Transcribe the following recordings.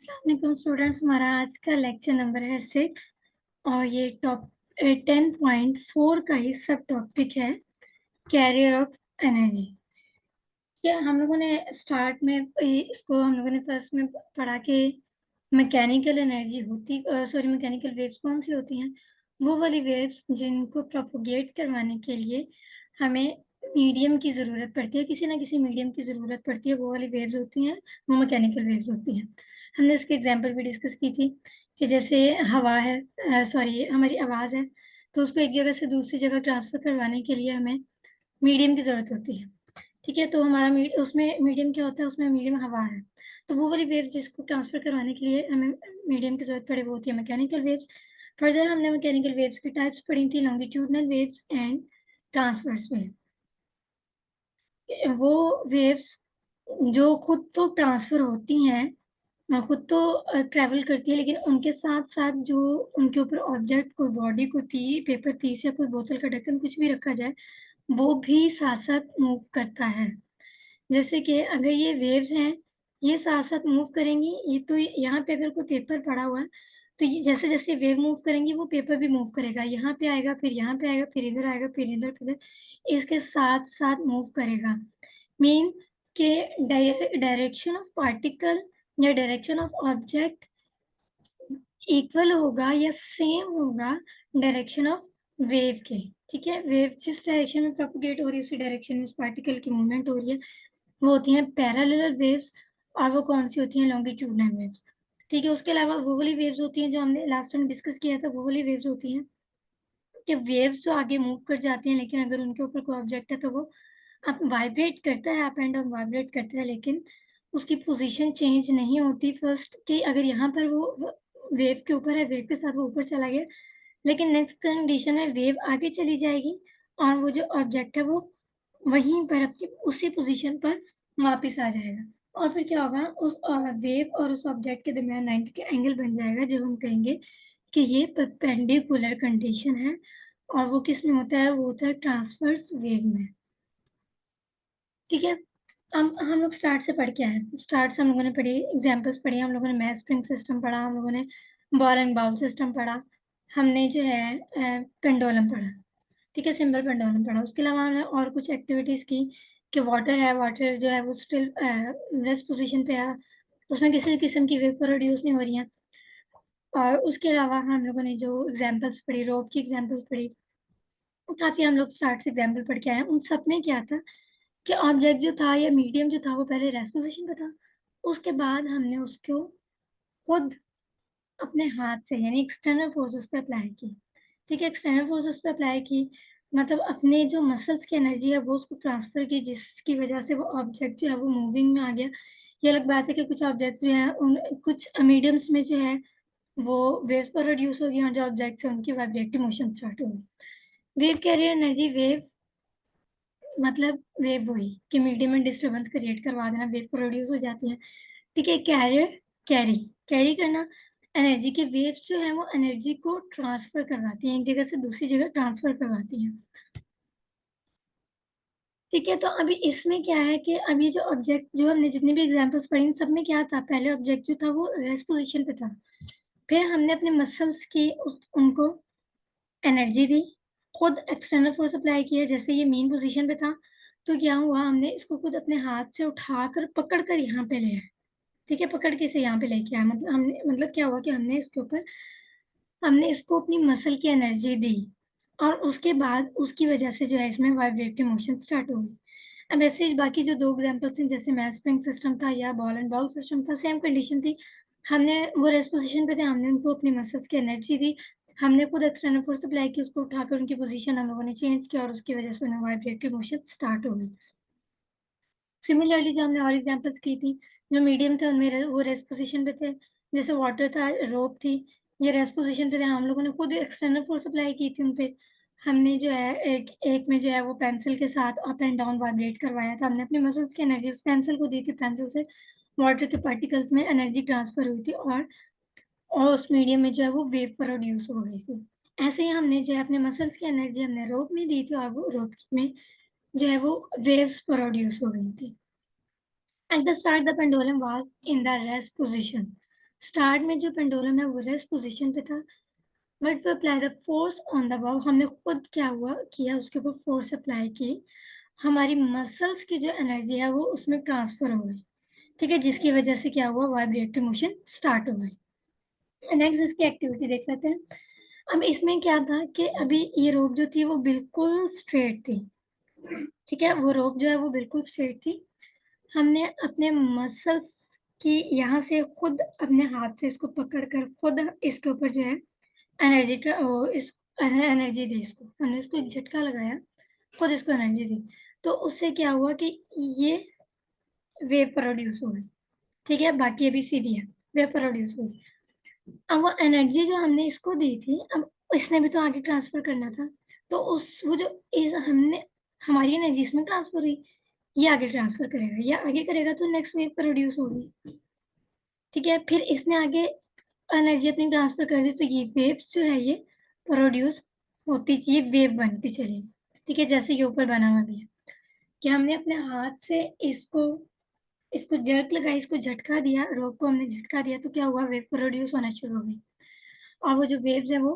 अस्सलाम स्टूडेंट्स, हमारा आज का लेक्चर नंबर है 6 और ये 10.4 का ही सब टॉपिक है कैरियर ऑफ एनर्जी। क्या हम लोगों ने स्टार्ट में इसको हम लोगों ने फर्स्ट में पढ़ा कि मैकेनिकल एनर्जी मैकेनिकल वेव्स कौन सी होती हैं। वो वाली वेव्स जिनको प्रोपोगेट करवाने के लिए हमें मीडियम की ज़रूरत पड़ती है, किसी ना किसी मीडियम की ज़रूरत पड़ती है, वो वाली वेव्स होती हैं, वो मैकेनिकल वेव्स होती हैं। हमने इसकी एग्जांपल भी डिस्कस की थी कि जैसे हवा है, हमारी आवाज़ है, तो उसको एक जगह से दूसरी जगह ट्रांसफ़र करवाने के लिए हमें मीडियम की ज़रूरत होती है। ठीक है, तो हमारा उसमें मीडियम क्या होता है, उसमें मीडियम हवा है, तो वो वाली वेव जिसको ट्रांसफ़र करवाने के लिए हमें मीडियम की ज़रूरत पड़े वो होती है मैकेनिकल वेव्स। फर्दर हमने मैकेनिकल वेव्स की टाइप्स पढ़ी थी, longitudinal waves and transverse wave. वो वेव्स जो खुद तो ट्रांसफ़र होती हैं, खुद तो ट्रैवल करती है, लेकिन उनके साथ-साथ जो उनके ऊपर ऑब्जेक्ट, कोई बॉडी, कोई पेपर पीस या कोई बोतल का ढक्कन कुछ भी रखा जाए, वो भी साथ-साथ मूव करता है। जैसे कि अगर ये वेव्स हैं, ये साथ-साथ मूव करेंगी, ये तो यहाँ पे अगर कोई पेपर पड़ा हुआ है, तो ये जैसे-जैसे वेव मूव करेंगी, वो पेपर भी मूव करेगा। यहाँ पे आएगा, फिर यहाँ पे आएगा, फिर इधर आएगा, फिर इधर, फिर इधर, इसके साथ-साथ मूव करेगा। मीन के डायरेक्शन ऑफ पार्टिकल या डायरेक्शन ऑफ ऑब्जेक्ट इक्वल होगा या सेम होगा डायरेक्शन ऑफ वेव के। ठीक है, वेव जिस डायरेक्शन में प्रोपगेट हो रही है, उसी डायरेक्शन में उस पार्टिकल की मूवमेंट हो रही है, वो होती हैं पैरेलल वेव्स। और वो कौन सी होती हैं? Longitudinal waves. ठीक है, उसके अलावा वो वाली वेव्स होती हैं जो हमने लास्ट टाइम डिस्कस किया था, वो वाली वेव्स होती हैं कि वेव्स जो आगे मूव कर जाती हैं, लेकिन अगर उनके ऊपर कोई ऑब्जेक्ट है तो वो अप वाइब्रेट करता है, अप एंड डाउन वाइब्रेट करता है, लेकिन उसकी पोजीशन चेंज नहीं होती। फर्स्ट कि अगर यहाँ पर वो वेव के ऊपर है, वेव के साथ वो ऊपर चला गया, लेकिन नेक्स्ट कंडीशन में वेव आगे चली जाएगी और वो जो ऑब्जेक्ट है वो वहीं पर अपनी उसी पोजीशन पर वापस आ जाएगा। और फिर क्या होगा, उस वेव और उस ऑब्जेक्ट के दरमियान 90 का एंगल बन जाएगा, जो हम कहेंगे कि ये परपेंडिकुलर कंडीशन है। और वो किस में होता है? वो होता है ट्रांसवर्स वेव में। ठीक है, हम लोग स्टार्ट से पढ़ के आए। स्टार्ट से हम लोगों ने पढ़ी, एग्जांपल्स पढ़ी, हम लोगों ने मैस स्प्रिंग सिस्टम पढ़ा, हम लोगों ने बॉल एंड बाउल सिस्टम पढ़ा, हमने जो है पेंडुलम पढ़ा। ठीक है, सिंबल पेंडुलम पढ़ा। उसके अलावा हमने और कुछ एक्टिविटीज़ की कि वाटर है, वाटर जो है वो स्टिल रेस्ट पोजीशन पे है, उसमें किसी किस्म की वेव प्रोड्यूस नहीं हो रही है। और उसके अलावा हम लोगों ने जो एग्जांपल्स पढ़ी, रोप की एग्जांपल्स पढ़ी, काफ़ी हम लोग स्टार्ट से एग्जांपल पढ़ के आए हैं। उन सब में क्या था कि ऑब्जेक्ट जो था या मीडियम जो था वो पहले रेस्ट पोजीशन पे था, उसके बाद हमने उसको खुद अपने हाथ से यानी एक्सटर्नल फोर्सेस पे अप्लाई की। ठीक है, एक्सटर्नल फोर्सेस पे अप्लाई की मतलब अपने जो मसल्स की एनर्जी है वो उसको ट्रांसफर की, जिसकी वजह से वो ऑब्जेक्ट जो है वो मूविंग में आ गया। ये अलग बात है कि कुछ ऑब्जेक्ट जो है उन कुछ मीडियम्स में जो है वो वेव्स पर रिड्यूस हो गई और जो ऑब्जेक्ट्स है उनकी वाइब्रेटिव मोशन स्टार्ट हो गई। वेव कैरियर एनर्जी, वेव मतलब वेव वही कि मीडियम में डिस्टर्बेंस क्रिएट करवा देना, वेव प्रोड्यूस हो जाती है। ठीक है, कैरियर कैरी कैरी करना, एनर्जी के वेव्स जो है वो एनर्जी को ट्रांसफर करवाती हैं, एक जगह से दूसरी जगह ट्रांसफर करवाती हैं। ठीक है, तो अभी इसमें क्या है कि अभी जो ऑब्जेक्ट जो हमने जितने भी एग्जांपल्स पढ़े इन सब में क्या था, पहले ऑब्जेक्ट जो था वो रेस्ट पोजीशन पे था, फिर हमने अपने मसल्स की उनको एनर्जी दी, खुद एक्सटर्नल फोर्स अप्लाई किया। जैसे ये मेन पोजीशन पे था तो क्या हुआ, हमने इसको खुद अपने हाथ से उठाकर पकड़ कर यहाँ पे ले आए। ठीक है, पकड़ के इसे यहाँ पे लेके आए, मतलब क्या हुआ कि हमने इसको अपनी मसल की एनर्जी दी और उसके बाद उसकी वजह से जो है इसमें वाइब्रेटिव मोशन स्टार्ट हो गई। अब ऐसे बाकी जो दो एग्जांपल्स हैं, जैसे मैस स्प्रिंग सिस्टम था या बॉल एंड बॉल सिस्टम था, सेम कंडीशन थी। हमने वो रेस्ट पोजीशन पे थे, हमने उनको अपनी मसल्स की एनर्जी दी, हमने खुद एक्सटर्नल फोर्स अप्लाई की, उसको उठाकर उनकी पोजीशन हम लोगों ने चेंज किया और उसकी वजह से उन्हें वाइब्रेटिव मोशन स्टार्ट हो गई। सिमिलरली जो हमने और एग्जांपल्स की थी, जो मीडियम थे उनमें वो रेस्ट पोजीशन पे थे, जैसे वाटर था, रोप थी, ये रेस्ट पोजीशन पे थे, हम लोगों ने खुद एक्सटर्नल फोर्स अप्लाई की थी उन पे। हमने जो है एक एक में जो है वो पेंसिल के साथ अप एंड डाउन वाइब्रेट करवाया था, हमने अपनी मसल्स की एनर्जी उस पेंसिल को दी थी, पेंसिल से वाटर के पार्टिकल्स में एनर्जी ट्रांसफर हुई थी और उस मीडियम में जो है वो वेव प्रोड्यूस हो गई थी। ऐसे ही हमने जो है अपने मसल्स की एनर्जी हमने रोप में दी थी और वो रोप में जो है वो वेव्स प्रोड्यूस हो गई थी। At the start, the pendulum was in the rest position. Start में जो पेंडुलम है वो रेस्ट पोजीशन पे था, but we apply the force on the bob, हमने खुद क्या हुआ किया उसके ऊपर फोर्स अप्लाई की, हमारी मसल्स की जो एनर्जी है वो उसमें ट्रांसफर हो गई, ठीक है, जिसकी वजह से क्या हुआ, वाइब्रेटरी मोशन स्टार्ट हो गई। नेक्स्ट इसकी एक्टिविटी देख लेते हैं। अब इसमें क्या था कि अभी ये रोप जो थी वो बिल्कुल स्ट्रेट थी, ठीक है, वो रोप जो है वो बिल्कुल स्ट्रेट थी। हमने अपने मसल्स की यहाँ से खुद अपने हाथ से इसको पकड़ कर खुद इसके ऊपर जो है एनर्जी इस एनर्जी दी, इसको हमने इसको एक झटका लगाया, खुद इसको एनर्जी दी, तो उससे क्या हुआ कि ये वेव प्रोड्यूस हो गई, ठीक है, बाकी अभी सीधी है, वेव प्रोड्यूस हो गई। अब वो एनर्जी जो हमने इसको दी थी, अब इसने भी तो आगे ट्रांसफर करना था, तो उस वो जो इस हमने हमारी एनर्जी इसमें ट्रांसफर हुई, ये आगे ट्रांसफर करेगा, ये आगे करेगा तो नेक्स्ट वेव प्रोड्यूस होगी, ठीक है, फिर इसने आगे एनर्जी अपनी ट्रांसफर कर दी, तो ये वेव जो है ये प्रोड्यूस होती, ये वेव बनती चलेगी, ठीक है, जैसे ये ऊपर बना हुआ भी है कि हमने अपने हाथ से इसको इसको जर्क लगाई, इसको झटका दिया, रोप को हमने झटका दिया, तो क्या हुआ, वेव प्रोड्यूस होना शुरू हो गई, और वो जो वेव्स है वो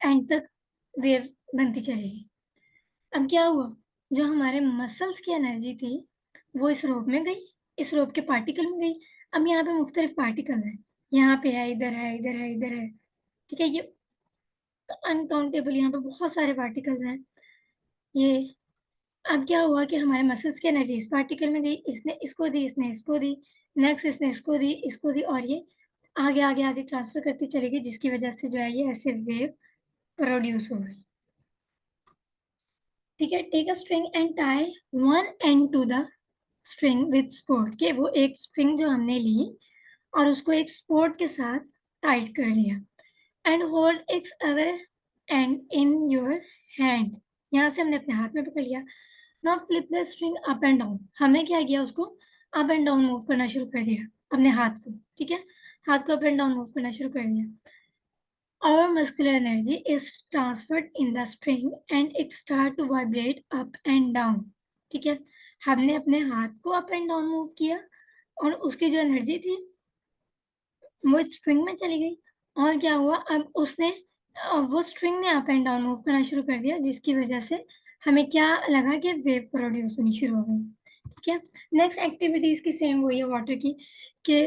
एंड तक वेव बनती चलेगी। अब क्या हुआ, जो हमारे मसल्स की एनर्जी थी वो इस रोप में गई, इस रोप के पार्टिकल में गई। अब यहाँ पे मुख्तलिफ पार्टिकल हैं, यहाँ पे है, इधर है, इधर है, इधर है, ठीक है, ये अनकाउंटेबल, यहाँ पे बहुत सारे पार्टिकल्स हैं ये। अब क्या हुआ कि हमारे मसल्स की एनर्जी इस पार्टिकल में गई, इसने इसको दी, इसने इसको दी, नेक्स्ट इसने इसको दी, इसको दी, और ये आगे आगे आगे ट्रांसफर करती चलेगी, जिसकी वजह से जो है ये ऐसे वेव प्रोड्यूस हो गई, ठीक है। Take a string and tie one end to the string with support, के वो एक स्ट्रिंग जो हमने ली और उसको एक स्पोर्ट के साथ टाइट कर लिया, and hold it's other and in your hand, यहाँ से हमने अपने हाथ में पकड़ लिया। Now flip the string up and down, हमने क्या किया, उसको अप एंड डाउन मूव करना शुरू कर दिया अपने हाथ को, ठीक है, हाथ को अप एंड डाउन मूव करना शुरू कर दिया। Our muscular energy is transferred in the string and it start to vibrate up and down, ठीक है, हमने अपने हाथ को अप एंड डाउन मूव किया और उसकी जो एनर्जी थी वो स्ट्रिंग में चली गई, और क्या हुआ, अब उसने वो स्ट्रिंग ने अप एंड डाउन मूव करना शुरू कर दिया, जिसकी वजह से हमें क्या लगा कि वेव प्रोड्यूस होनी शुरू हो गई, ठीक है। नेक्स्ट एक्टिविटीज की सेम वही है वाटर की, कि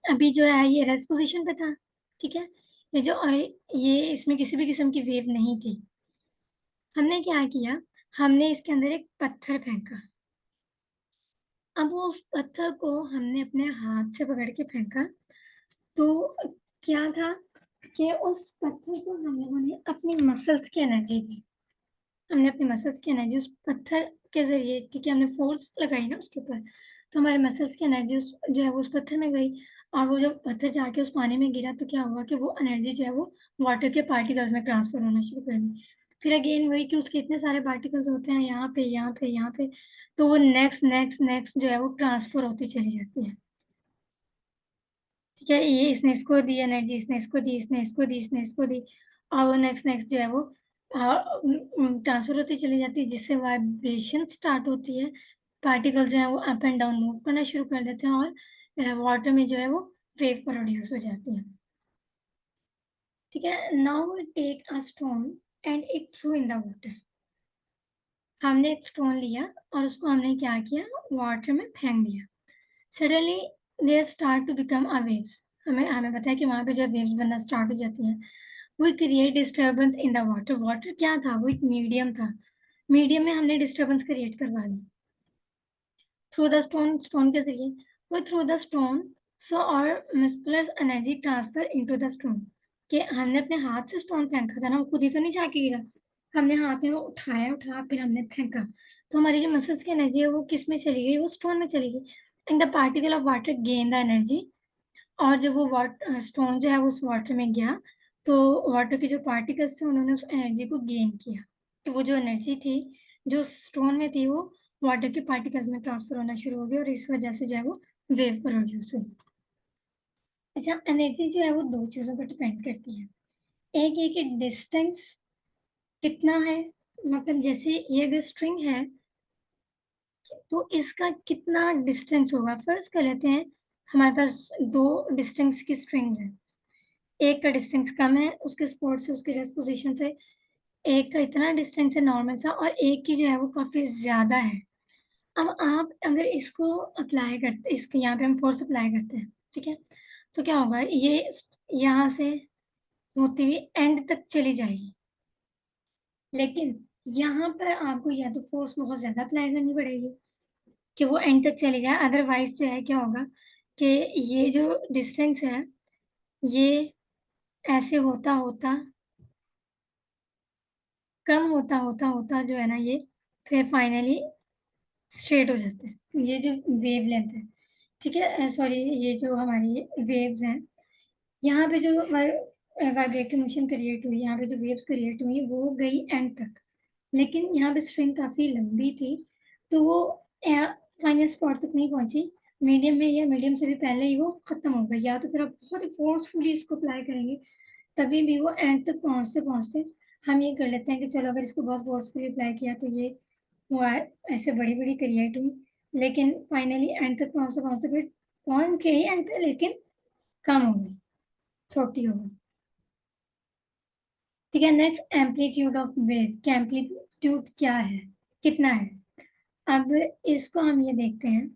अभी जो है ये रेस्ट पोजीशन पे था, ठीक है, ये इसमें किसी भी किस्म की वेव नहीं थी। हमने क्या किया, हमने इसके अंदर एक पत्थर फेंका, अब वो उस पत्थर को हमने अपने हाथ से पकड़ के फेंका, तो क्या था कि उस पत्थर को हम लोगों ने अपनी मसल्स की एनर्जी दी, हमने अपनी मसल्स की एनर्जी उस पत्थर के जरिए, ठीक है, हमने फोर्स लगाई ना उसके ऊपर, तो हमारे मसल्स की एनर्जी जो है वो उस पत्थर में गई, और वो जब पत्थर जाके उस पानी में गिरा तो क्या हुआ कि वो एनर्जी जो है वो वाटर के पार्टिकल्स में ट्रांसफर होना शुरू कर दी। फिर अगेन वही कि उसके इतने सारे पार्टिकल्स होते हैं यहाँ पे, यहाँ पे, यहाँ पे, तो वो नेक्स्ट नेक्स्ट नेक्स्ट जो है वो ट्रांसफर होती चली जाती है, ठीक है, ये इसने इसको दी एनर्जी, इसने इसको दी, इसने इसको दी, इसने इसको दी, और वो नेक्स्ट नेक्स्ट जो है वो ट्रांसफर होती चली जाती है, जिससे वाइब्रेशन स्टार्ट होती है, पार्टिकल जो है वो अप एंड डाउन मूव करना शुरू कर देते हैं, और वाटर में जो है वो वेव प्रोड्यूस हो जाती है, ठीक है। Now we take a stone and it through in the water, हमने एक स्टोन लिया और उसको हमने क्या किया, वाटर में फेंक दिया, suddenly they start to become a waves, हमें हमें पता है कि वहां पे जब वेव्स बनना स्टार्ट हो जाती हैं, वो create disturbance in the water, water क्या था, वो एक मीडियम था, मीडियम में हमने डिस्टर्बेंस क्रिएट करवा the through the stone, stone के जरिए, वो थ्रू द स्टोन, सो और muscular energy transfer into the stone, कि हमने अपने हाथ से स्टोन फेंका था ना, वो खुद ही तो नहीं जाके गिरा, हमने हाथ में वो उठाया फिर हमने फेंका, तो हमारी जो मसल्स की एनर्जी है वो किस में चली गई, वो स्टोन में चली गई, and the particle of water gain the energy, और जब वो स्टोन जो है वो उस वाटर में गया, तो वाटर के जो पार्टिकल्स थे उन्होंने उस एनर्जी को गेन किया, तो वो जो एनर्जी थी जो स्टोन में थी वो वाटर के पार्टिकल्स में ट्रांसफर होना शुरू हो गई, और इस वजह से जो है वो वेव प्रोड्यूस हुई। अच्छा, एनर्जी जो है वो दो चीजों पर डिपेंड करती है, एक ये कि डिस्टेंस कितना है, मतलब जैसे ये अगर स्ट्रिंग है तो इसका कितना डिस्टेंस होगा, फर्ज कर लेते हैं हमारे पास 2 डिस्टेंस की स्ट्रिंग्स हैं। एक का डिस्टेंस कम है उसके स्पॉट से, उसके रेस्ट पोज़ीशन से, एक का इतना डिस्टेंस है नॉर्मल सा, और एक की जो है वो काफ़ी ज़्यादा है। अब आप अगर इसको अप्लाई करते, इसको यहाँ पे हम फ़ोर्स अप्लाई करते हैं, ठीक है? तो क्या होगा, ये यहाँ से होती हुई एंड तक चली जाएगी। लेकिन यहाँ पर आपको या तो फ़ोर्स बहुत ज़्यादा अप्लाई करनी पड़ेगी कि वो एंड तक चली जाए, अदरवाइज़ जो है क्या होगा कि ये जो डिस्टेंस है, ये ऐसे होता-होता कम होता जो है ना, ये फिर फाइनली स्ट्रेट हो जाता है। ये जो वेवलेंथ है, ठीक है? सॉरी, ये जो हमारी वेव्स हैं, यहाँ पे जो वाइब्रेटिंग मोशन क्रिएट हुई, यहाँ पे जो वेव्स क्रिएट हुई, वो गई एंड तक। लेकिन यहाँ पे स्ट्रिंग काफ़ी लंबी थी, तो वो फाइनल स्पॉट तक नहीं पहुँची। मीडियम में या मीडियम से भी पहले ही वो खत्म हो गई। या तो फिर आप बहुत ही फ़ोर्सफुली इसको अप्लाई करेंगे, तभी भी वो एंड तक पहुँचते-पहुँचते हम ये कर लेते हैं कि चलो अगर इसको बहुत फ़ोर्सफुली अप्लाई किया तो ये हुआ ऐसे बड़ी-बड़ी क्रिएट हुई, लेकिन फाइनली एंड तक पहुँचते-पहुँचते फिर पहुँच गई एंड पे, लेकिन कम हो गई, छोटी हो गई। ठीक है, नेक्स्ट एम्पलीट्यूड ऑफ वेव, कि एम्पलीट्यूड क्या है, कितना है? अब इसको हम ये देखते हैं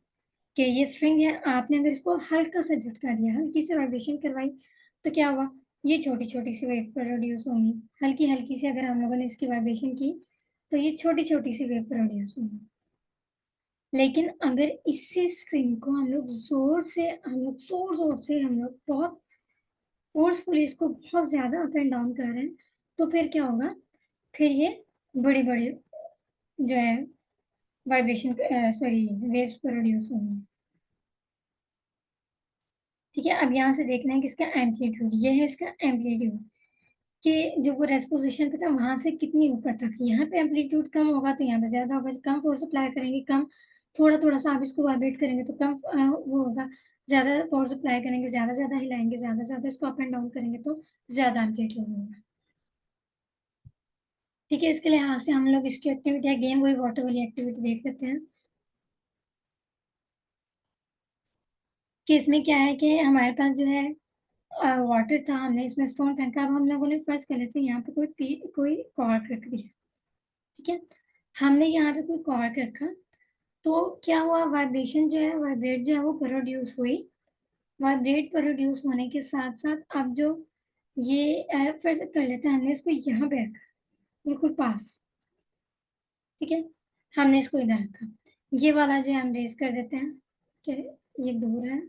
कि ये स्ट्रिंग है, आपने अगर इसको हल्का सा झटका दिया, हल्की सी वाइब्रेशन करवाई, तो क्या हुआ? ये छोटी-छोटी सी वेव प्रोड्यूस होंगी। हल्की-हल्की सी अगर हम लोगों ने इसकी वाइब्रेशन की, तो ये छोटी-छोटी सी वेव प्रोड्यूस होंगी। लेकिन अगर इसी स्ट्रिंग को हम लोग बहुत फ़ोर्सफुली इसको बहुत ज़्यादा अप एंड डाउन कर रहे हैं, तो फिर क्या होगा? फिर ये बड़ी-बड़ी जो है वाइब्रेशन सॉरी वेव्स प्रोड्यूस होंगी। ठीक है? अब यहाँ से देखना है कि इसका एम्पलीट्यूड, ये है इसका एम्पलीट्यूड, कि जो वो रेस्ट पोज़ीशन पे था वहाँ से कितनी ऊपर तक। यहाँ पे एम्पलीट्यूड कम होगा तो यहाँ पे ज़्यादा होगा, कम फ़ोर्स अप्लाई करेंगे कम, थोड़ा-थोड़ा सा आप इसको वाइब्रेट करेंगे तो कम वो होगा, ज़्यादा फ़ोर्स अप्लाई करेंगे, ज़्यादा-ज़्यादा हिलाएँगे, ज़्यादा-ज़्यादा इसको अप एंड डाउन करेंगे तो ज़्यादा एम्पलीट्यूड होगा। ठीक है? इसके लिहाज़ से हम लोग इसकी एक्टिविटी अगेन वही वाटर वाली एक्टिविटी देख लेते हैं, कि इसमें क्या है कि हमारे पास जो है वाटर था, हमने इसमें स्टोन फेंका, अब हम लोगों ने फर्ज़ कर लेते हैं यहाँ पे कोई कॉर्क रख दिया, ठीक है? हमने यहाँ पे कोई कॉर्क रखा, तो क्या हुआ, वाइब्रेशन जो है, वाइब्रेट जो है वो प्रोड्यूस हुई। वाइब्रेट प्रोड्यूस होने के साथ-साथ अब जो ये फर्ज़ कर लेते हैं हमने इसको यहाँ पे रखा, बिल्कुल पास, ठीक है? हमने इसको इधर रखा। ये वाला जो है हम रेज़ कर देते हैं कि ये दूर है,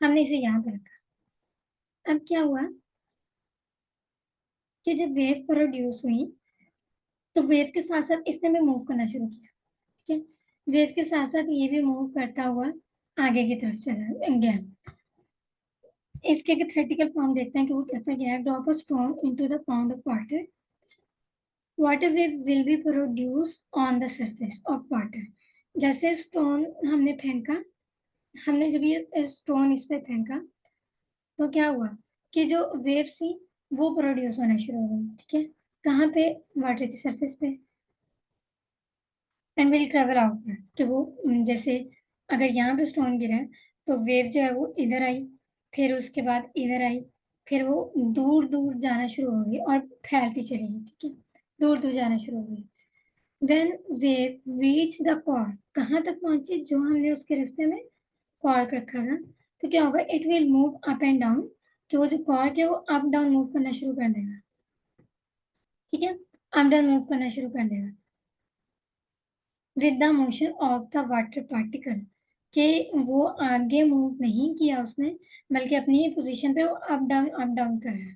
हमने इसे यहाँ पे रखा। अब क्या हुआ कि जब वेव प्रोड्यूस हुई, तो वेव के साथ-साथ इसने भी मूव करना शुरू किया, ठीक है? वेव के साथ-साथ ये भी मूव करता हुआ आगे की तरफ चला गया। इसके एक थ्योरेटिकल फॉर्म देखते हैं कि वो कहता क्या है, drop a stone into the pound of water, water wave will be produce on the surface of water. जैसे स्टोन हमने फेंका, हमने जब ये स्टोन इस पे फेंका, तो क्या हुआ कि जो वेव्स थी वो प्रोड्यूस होना शुरू हो गई, ठीक है? कहाँ पे? वाटर की सरफेस पे। एंड विल ट्रैवल आउटवर्ड, कि वो जैसे अगर यहाँ पे स्टोन गिरा है, तो वेव जो है वो इधर आई, फिर उसके बाद इधर आई, फिर वो दूर-दूर जाना शुरू हो गई और फैलती चली गई, ठीक है? दूर-दूर जाना शुरू हो गई। When wave reach the cork, कहाँ तक पहुँची? जो हमने उसके रास्ते में कॉर्क रखा था, तो क्या होगा, it will move up and down, कि वो जो कॉर्क है वो अप डाउन मूव करना शुरू कर देगा, ठीक है? अप डाउन मूव करना शुरू कर देगा। With the motion of the water particle, कि वो आगे मूव नहीं किया उसने, बल्कि अपनी ही पोजीशन पे वो अप डाउन कर रहा है,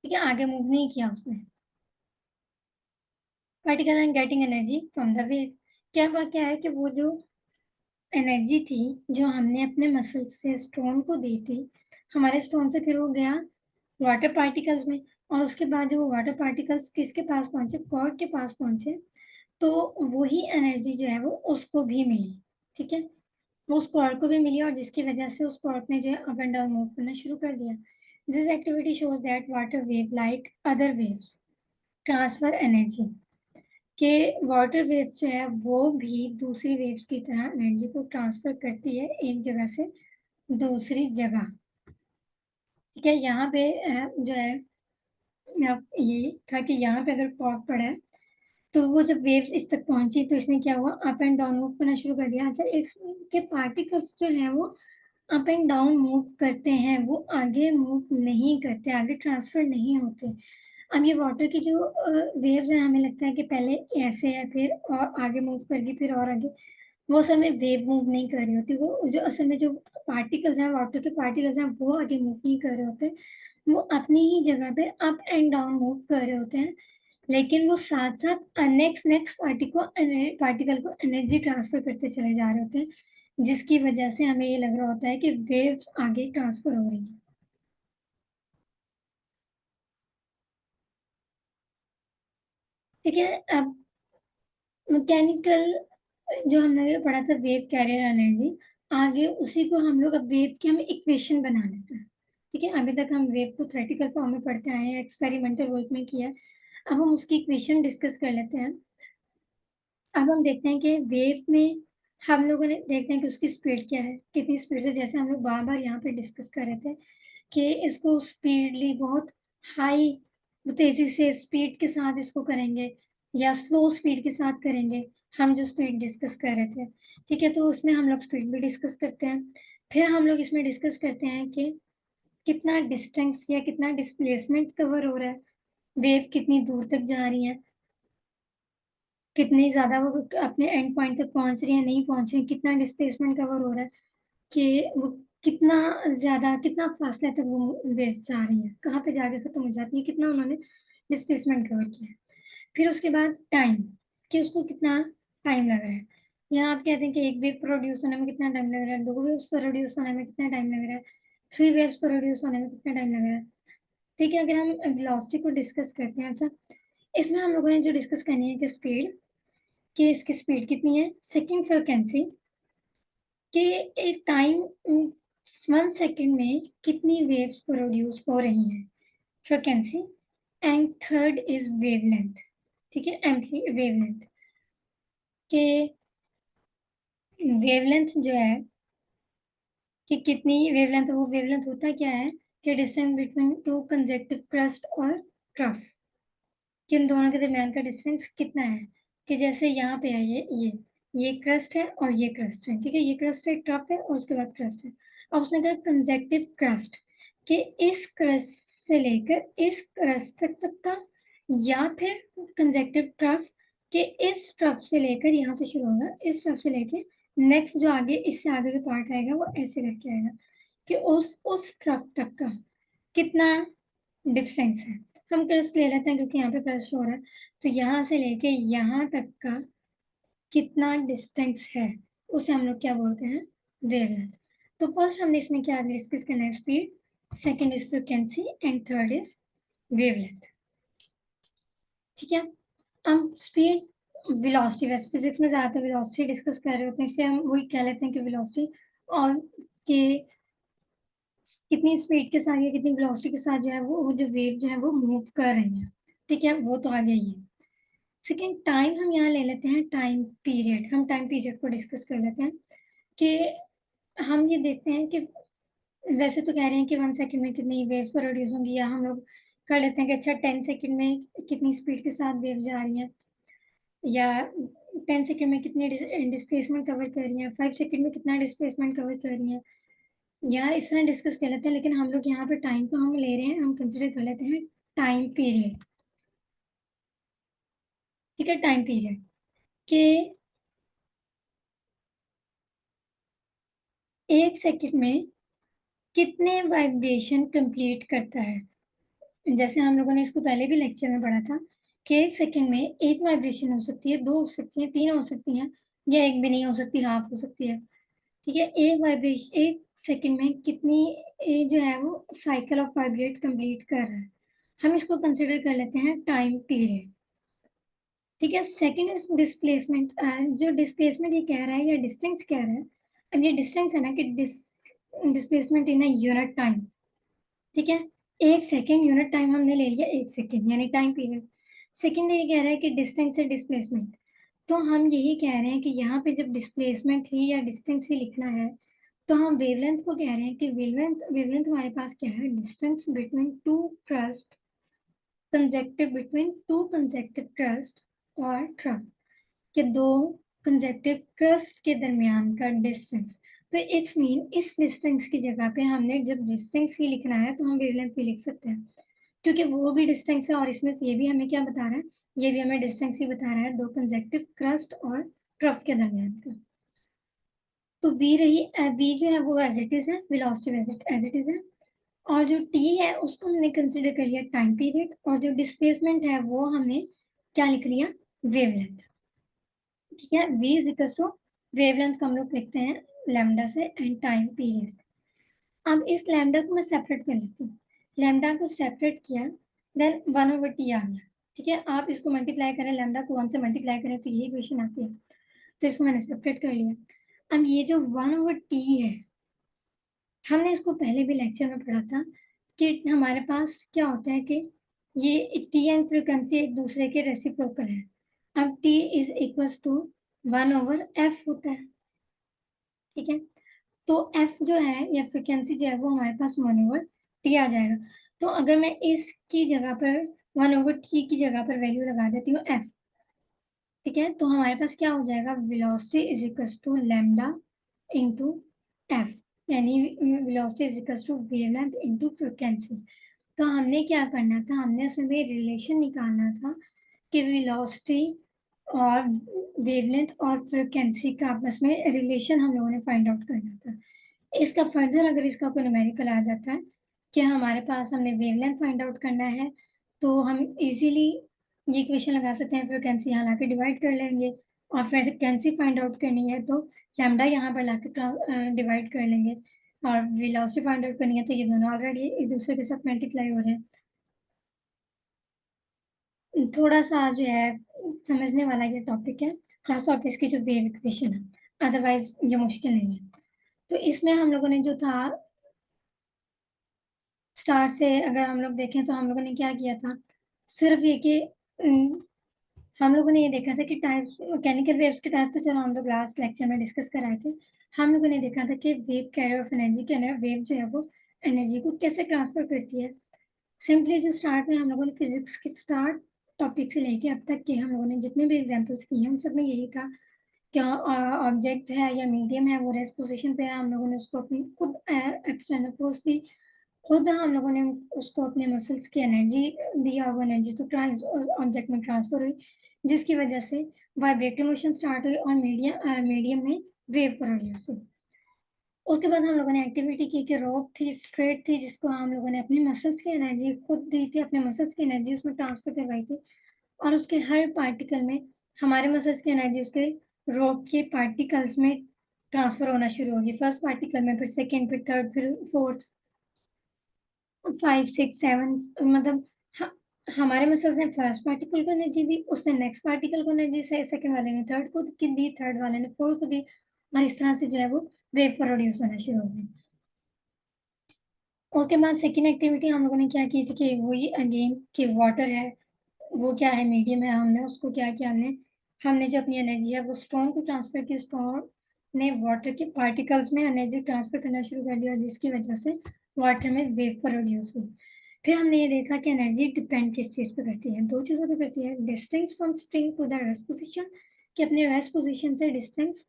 ठीक है? आगे मूव नहीं किया उसने। Particle and getting energy from the wave, क्या हुआ, क्या है कि वो जो एनर्जी थी जो हमने अपने मसल्स से स्टोन को दी थी, हमारे स्टोन से फिर वो गया वाटर पार्टिकल्स में, और उसके बाद जब वो वाटर पार्टिकल्स किसके पास पहुंचे, कॉर्क के पास पहुंचे, तो वही एनर्जी जो है वो उसको भी मिली, ठीक है? वो उस कॉर्क को भी मिली, और जिसकी वजह से उस कॉर्क ने जो है अप एंड डाउन मूव करना शुरू कर दिया। This activity shows that water wave like other waves transfer energy, कि वाटर वेव जो है वो भी दूसरी वेव्स की तरह एनर्जी को ट्रांसफर करती है एक जगह से दूसरी जगह। ठीक है, यहाँ पे जो है ये था कि यहाँ पे अगर कॉर्क पड़ा है तो वो जब वेव्स इस तक पहुंची तो इसने क्या हुआ, अप एंड डाउन मूव करना शुरू कर दिया। अच्छा, इसके पार्टिकल्स जो है वो अप एंड डाउन मूव करते हैं, वो आगे मूव नहीं करते, आगे ट्रांसफर नहीं होते। अब ये वाटर की जो वेव्स हैं, हमें लगता है कि पहले ऐसे है फिर और आगे मूव करगी फिर और आगे, वो असल में वेव मूव नहीं कर रही होती। वो जो असल में जो पार्टिकल्स हैं, वाटर के पार्टिकल्स हैं, वो आगे मूव नहीं कर रहे होते, वो अपनी ही जगह पे अप एंड डाउन मूव कर रहे होते हैं। लेकिन वो साथ साथ नेक्स्ट नेक्स्ट पार्टिकल को एनर्जी ट्रांसफर करते चले जा रहे होते हैं, जिसकी वजह से हमें ये लग रहा होता है कि वेव्स आगे ट्रांसफर हो रही है। ठीक है, अब मैकेनिकल जो हमने पढ़ा था वेव कैरियर एनर्जी, आगे उसी को हम लोग अब वेव की हम इक्वेशन बना लेते हैं। ठीक है, अभी तक हम वेव को थ्योरेटिकल फॉर्म में पढ़ते आए हैं, एक्सपेरिमेंटल वर्क में किया है, अब हम उसकी इक्वेशन डिस्कस कर लेते हैं। अब हम देखते हैं कि वेव में हम लोगों ने देखते हैं कि उसकी स्पीड क्या है, कितनी स्पीड से, जैसे हम लोग बार बार यहाँ पे डिस्कस कर रहे थे कि इसको स्पीडली बहुत हाई तेजी से स्पीड के साथ इसको करेंगे या स्लो स्पीड के साथ करेंगे, हम जो स्पीड डिस्कस कर रहे थे। ठीक है, तो उसमें हम लोग स्पीड भी डिस्कस करते हैं। फिर हम लोग इसमें डिस्कस करते हैं कि कितना डिस्टेंस या कितना डिस्प्लेसमेंट कवर हो रहा है, वेव कितनी दूर तक जा रही है, कितनी ज्यादा वो अपने एंड पॉइंट तक पहुंच रही है, नहीं पहुंच रही, कितना डिस्प्लेसमेंट कवर हो रहा है, कि वो कितना ज्यादा कितना फासले तक वो वेव जा रही है, कहाँ पे जाके खत्म हो जाती है, कितना उन्होंने डिस्प्लेसमेंट कवर किया है। फिर उसके बाद टाइम, कि उसको कितना टाइम लग रहा है। यहाँ आप कहते हैं कि एक वेव प्रोड्यूस होने में कितना टाइम लग रहा है, दो वेव्स प्रोड्यूस होने में कितना टाइम लग रहा है, थ्री वेव्स प्रोड्यूस होने में कितना टाइम लग रहा है। ठीक है, अगर हम वेलोसिटी को डिस्कस करते हैं, अच्छा, इसमें हम लोगों ने जो डिस्कस करनी है कि स्पीड, कि इसकी स्पीड कितनी है, सेकंड फ्रीक्वेंसी, कि एक टाइम 1 सेकेंड में कितनी वेव्स प्रोड्यूस हो रही हैं, frequency, and third is wavelength. ठीक है, वेवलेंथ, कि वेवलेंथ जो है कि कितनी वेवलेंथ, वो वेवलेंथ होता क्या है कि distance between two conjunctive crust और ट्रफ, कि इन दोनों के दरमियान का डिस्टेंस कितना है। कि जैसे यहाँ पे है ये क्रस्ट है और ये क्रस्ट है, ठीक है, ये क्रस्ट है, ट्रफ है और उसके बाद क्रस्ट है। अब उसने कहा कंजेक्टिव क्रस्ट, कि इस क्रस्ट से लेकर इस क्रस्ट तक का, या फिर कंजेक्टिव ट्रफ, कि इस ट्रफ से लेकर यहाँ से शुरू होगा, इस ट्रफ से लेकर नेक्स्ट जो आगे इससे आगे का पार्ट आएगा वो ऐसे करके आएगा, कि उस ट्रफ तक का कितना डिस्टेंस है। हम क्रस्ट ले लेते हैं क्योंकि यहाँ पे क्रस्ट हो रहा है, तो यहाँ से लेके यहाँ तक का कितना डिस्टेंस है, उसे हम लोग क्या बोलते हैं, वेवलेंथ। तो फर्स्ट हमने इसमें क्या डिस्कस करना है, speed, second is frequency and third is wavelength. ठीक है, हम स्पीड वेलोसिटी, वैसे फिजिक्स में ज्यादातर वेलोसिटी डिस्कस कर रहे होते हैं, इसलिए हम वही कह लेते हैं कि वेलोसिटी, और कि कितनी स्पीड के साथ या कितनी वेलोसिटी के साथ जो है वो जो वेव जो है वो मूव कर रही है। ठीक है, वो तो आ गया ही है। सेकेंड, टाइम हम यहाँ ले लेते हैं, टाइम पीरियड, हम टाइम पीरियड को डिस्कस कर लेते हैं कि हम ये देखते हैं कि वैसे तो कह रहे हैं कि 1 सेकेंड में कितनी वेव प्रोड्यूस होंगी, या हम लोग कर लेते हैं कि अच्छा 10 सेकेंड में कितनी स्पीड के साथ वेव जा रही हैं, या 10 सेकेंड में कितनी डिस्प्लेसमेंट कवर कर रही हैं, 5 सेकेंड में कितना डिस्प्लेसमेंट कवर कर रही हैं, या इस तरह डिस्कस कर लेते हैं। लेकिन हम लोग यहाँ पे टाइम को हम ले रहे हैं, हम कंसिडर कर लेते हैं टाइम पीरियड। ठीक है, टाइम पीरियड, कि 1 सेकेंड में कितने वाइब्रेशन कंप्लीट करता है। जैसे हम लोगों ने इसको पहले भी लेक्चर में पढ़ा था कि 1 सेकेंड में एक वाइब्रेशन हो सकती है, दो हो सकती है, तीन हो सकती है, या एक भी नहीं हो सकती, हाफ हो सकती है। ठीक है, एक वाइब्रेशन 1 सेकेंड में कितनी जो है वो साइकिल ऑफ वाइब्रेट कंप्लीट कर रहा है, हम इसको कंसिडर कर लेते हैं टाइम पीरियड। ठीक है, सेकंड इज डिस्प्लेसमेंट, जो डिस्प्लेसमेंट ये कह रहा है या डिस्टेंस कह रहा है, अब ये डिस्टेंस है ना कि displacement in a unit time. ठीक है, 1 सेकेंड यूनिट टाइम हमने ले लिया, 1 सेकेंड यानी टाइम पीरियड। सेकंड ये कह रहा है कि डिस्टेंस से डिस्प्लेसमेंट। तो हम यही कह रहे हैं कि यहाँ पे जब डिस्प्लेसमेंट ही या डिस्टेंस ही लिखना है तो हम वेवलेंथ को कह रहे हैं कि वेवलेंथ वेवलेंथ हमारे पास क्या है, distance between two crust, conjunctive between two conjunctive crust और ट्रफ के दो कंजेक्टिव क्रस्ट के दरमियान का डिस्टेंस। तो इट्स मीन इस डिस्टेंस की जगह पे हमने जब डिस्टेंस ही लिखना है तो हम वेवलेंथ भी लिख सकते हैं, क्योंकि वो भी डिस्टेंस है और इसमें से ये भी हमें क्या बता रहा है, ये भी हमें डिस्टेंस ही बता रहा है दो कंजेक्टिव क्रस्ट और ट्रफ के दरमियान का। तो वी रही, वी जो है वो एज इट इज है, वेलोसिटी एज इट इज है, और जो टी है उसको हमने कंसिडर कर लिया टाइम पीरियड, और जो डिस्प्लेसमेंट है वो हमने क्या लिख लिया, वेवलेंथ। ठीक है, v is equal to wavelength को हम लोग लिखते हैं लैम्डा से एंड टाइम पीरियड। अब इस लैम्डा को मैं सेपरेट कर लेती हूँ, लैम्डा को सेपरेट किया, देन 1/t आ गया। ठीक है, आप इसको मल्टीप्लाई करें, लैम्डा को 1 से मल्टीप्लाई करें तो यही इक्वेशन आती है। तो इसको मैंने सेपरेट कर लिया। अब ये जो 1/t है, हमने इसको पहले भी लेक्चर में पढ़ा था कि हमारे पास क्या होता है कि ये टी एंड फ्रीक्वेंसी एक दूसरे के रेसिप्रोकल है। अब t is equal to 1/f होता है। ठीक है, तो f जो है या फ्रीक्वेंसी जो है वो हमारे पास 1/t आ जाएगा। तो अगर मैं इसकी जगह पर 1/t की जगह पर वैल्यू लगा देती हूँ f, ठीक है, तो हमारे पास क्या हो जाएगा, velocity is equal to lambda into F, यानी velocity is equal to wavelength into frequency. तो हमने क्या करना था, हमने उसमें रिलेशन निकालना था कि वेलोसिटी और वेवलेंथ और फ्रीक्वेंसी का आपस में रिलेशन हम लोगों ने फाइंड आउट करना था। इसका फर्दर अगर इसका कोई न्यूमेरिकल आ जाता है कि हमारे पास हमने वेवलेंथ फाइंड आउट करना है, तो हम इजीली ये इक्वेशन लगा सकते हैं, फ्रीक्वेंसी यहाँ लाके डिवाइड कर लेंगे, और फिर फ्रीक्वेंसी फाइंड आउट करनी है तो लैम्डा यहाँ पर लाके डिवाइड कर लेंगे, और वेलोसिटी फाइंड आउट करनी है तो ये दोनों ऑलरेडी एक दूसरे के साथ मल्टीप्लाई हो रहे हैं। थोड़ा सा जो है समझने वाला ये टॉपिक है, खास तौर पे इसकी जो वेव इक्वेशन है, अदरवाइज ये मुश्किल नहीं है। तो इसमें हम लोगों ने जो था स्टार्ट से अगर हम लोग देखें तो हम लोगों ने क्या किया था, सिर्फ ये कि हम लोगों ने ये देखा था कि टाइप्स, मैकेनिकल वेव्स के टाइप तो चलो हम लोग लास्ट लेक्चर में डिस्कस कराए थे। हम लोगों ने देखा था कि वेव कैरियर ऑफ एनर्जी के अंदर वेव जो है वो एनर्जी को कैसे ट्रांसफर करती है। सिंपली जो स्टार्ट में हम लोगों ने फिजिक्स के स्टार्ट टॉपिक से लेके अब तक के हम लोगों ने जितने भी एग्जाम्पल्स किए हैं उन सब में यही था, क्या ऑब्जेक्ट है या मीडियम है वो रेस्ट पोजीशन पे है, हम लोगों ने उसको अपनी खुद एक्सटर्नल फोर्स दी, खुद हम लोगों ने उसको अपने मसल्स की एनर्जी दिया, वो एनर्जी तो ऑब्जेक्ट में ट्रांसफर हुई, जिसकी वजह से वाइब्रेटिंग मोशन स्टार्ट हुई और मीडियम में वेव प्रोड्यूस हुई। उसके बाद हम लोगों ने एक्टिविटी की कि रोप थी, स्ट्रेट थी, जिसको हम लोगों ने अपनी मसल्स की एनर्जी खुद दी थी, अपने मसल्स की एनर्जी उसमें ट्रांसफर करवाई थी, और उसके हर पार्टिकल में हमारे मसल्स की एनर्जी उसके रोप के पार्टिकल्स में ट्रांसफर होना शुरू होगी, फर्स्ट पार्टिकल में, फिर सेकेंड, फिर थर्ड, फिर फोर्थ, 5 6 7, मतलब हमारे मसल्स ने फर्स्ट पार्टिकल को एनर्जी दी, उसने नेक्स्ट पार्टिकल को एनर्जी, सेकंड वाले ने थर्ड को दी, थर्ड वाले ने फोर्थ को दी, और इस तरह से जो है वो वेव प्रोड्यूस होना शुरू हो गई। उसके बाद सेकेंड एक्टिविटी हम लोगों ने क्या की थी कि वही अगेन कि वाटर है, वो क्या है, मीडियम है, हमने उसको क्या किया, हमने हमने जो अपनी एनर्जी है वो स्टोन को ट्रांसफर की, स्टोन ने वाटर के पार्टिकल्स में एनर्जी ट्रांसफर करना शुरू कर दिया, जिसकी वजह से वाटर में वेव प्रोड्यूस हुई। फिर हमने ये देखा कि एनर्जी डिपेंड किस चीज़ पे करती है, दो चीज़ों पे करती है, distance from string to the rest position, कि अपने रेस्ट पोजिशन से डिस्टेंस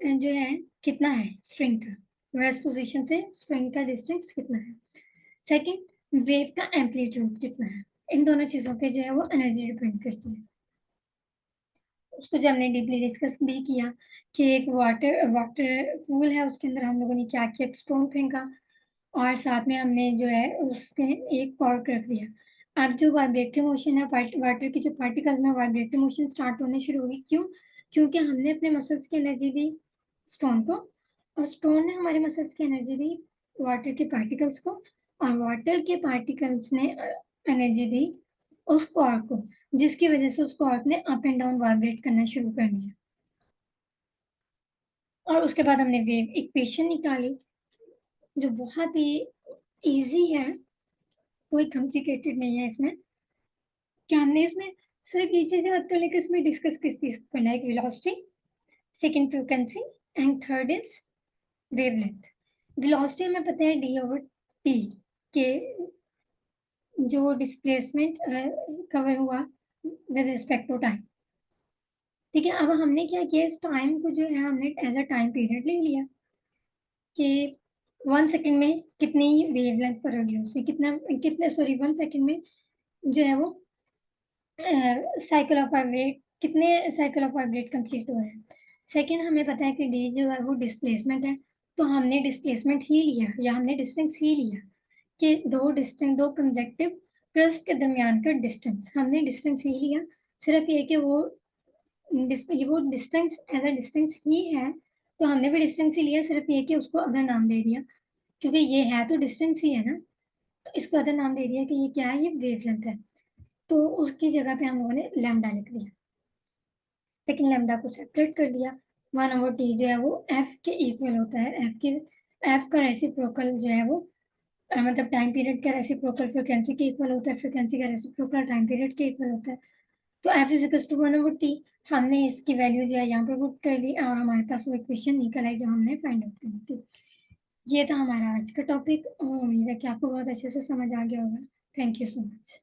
जो है कितना है स्ट्रिंग का, रेस्ट पोजिशन से स्ट्रिंग का डिस्टेंस कितना है। सेकंड, वेव का एम्पलीट्यूड कितना है, इन दोनों चीज़ों पे जो है वो एनर्जी डिपेंड करती है। उसको जो हमने डीपली डिस्कस भी किया कि एक वाटर वाटर पूल है, उसके अंदर हम लोगों ने क्या किया, एक स्टोन फेंका, और साथ में हमने जो है उसमें एक कॉर्क रख दिया। अब जो वाइब्रेटिंग मोशन है, वाटर की जो पार्टिकल्स में वाइब्रेटिंग मोशन स्टार्ट होने शुरू होगी, क्यों, क्योंकि हमने अपने मसल्स की एनर्जी दी स्टोन को, और स्टोन ने हमारे मसल्स की एनर्जी दी वाटर के पार्टिकल्स को, और वाटर के पार्टिकल्स ने एनर्जी दी उस कॉर्क को, जिसकी वजह से उस कॉर्क ने अप एंड डाउन वाइब्रेट करना शुरू कर दिया। और उसके बाद हमने वेव इक्वेशन निकाली, जो बहुत ही इजी है, कोई कॉम्प्लिकेटेड नहीं है इसमें। क्या हमने इसमें सिर्फ ये चीज़ें बात कर ली कि इसमें डिस्कस किस चीज़ को करना है, velocity, second frequency and third is wavelength. Velocity हमें पता है डी ओवर टी के जो डिस्प्लेसमेंट कवर हुआ विद रिस्पेक्ट टू टाइम। ठीक है, अब हमने क्या किया, इस टाइम को जो है हमने एज अ टाइम पीरियड ले लिया कि 1 सेकेंड में कितनी वेवलेंथ प्रोड्यूस है, कितना कितने सॉरी 1 सेकेंड में जो है वो साइकिल ऑफ वाइब्रेट, कितने साइकिल ऑफ वाइब्रेट कंप्लीट हुआ है। सेकेंड हमें पता है कि डी जो है वो डिस्प्लेसमेंट है, तो हमने डिस्प्लेसमेंट ही लिया या हमने डिस्टेंस ही लिया कि दो कंजेक्टिव क्रस्ट के दरमियान का डिस्टेंस, हमने डिस्टेंस ही लिया। सिर्फ ये कि वो डिस्टेंस एज अ डिस्टेंस ही है, तो हमने भी डिस्टेंस ही लिया, सिर्फ ये कि उसको अदर नाम दे दिया, क्योंकि ये है तो डिस्टेंस ही है ना, तो इसको अदर नाम दे दिया कि ये क्या है, ये वेवलेंथ है। तो उसकी जगह पे हम लोगों ने लैम्डा लिख दिया, लेकिन लैम्डा को सेपरेट कर दिया। 1/t जो है वो एफ के इक्वल होता है, एफ का रेसिप्रोकल जो है वो मतलब टाइम पीरियड का रेसिप्रोकल फ्रिक्वेंसी के इक्वल होता है, फ्रिक्वेंसी का रेसिप्रोकल टाइम पीरियड के इक्वल होता है। तो F is equal to 1/t। हमने इसकी वैल्यू जो है यहाँ पर पुट कर दी और हमारे पास वो इक्वेशन निकल आई जो हमने फाइंड आउट करनी थी। ये था हमारा आज का टॉपिक और उम्मीद है कि आपको बहुत अच्छे से समझ आ गया होगा। Thank you so much.